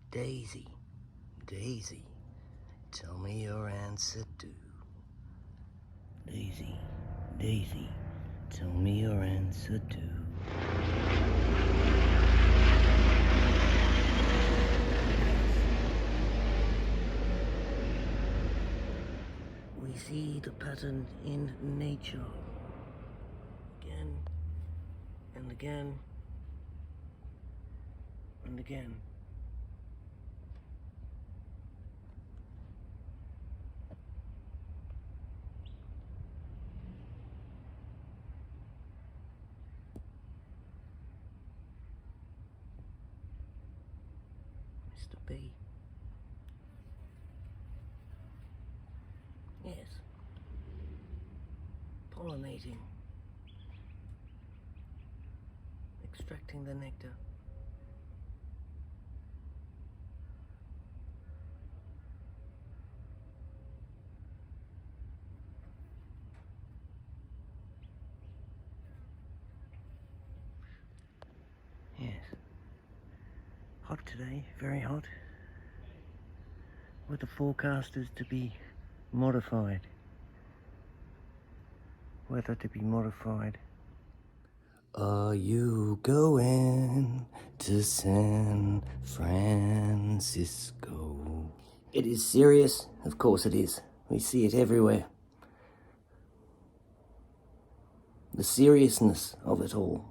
Daisy, Daisy, tell me your answer too. Daisy, Daisy, tell me your answer too. We see the pattern in nature again and again and again. Mr. B. Yes. Pollinating. Extracting the nectar. Yes. Hot today, very hot. With the forecasters to be modified. Weather to be modified. Are you going to San Francisco? It is serious, of course it is. We see it everywhere. The seriousness of it all.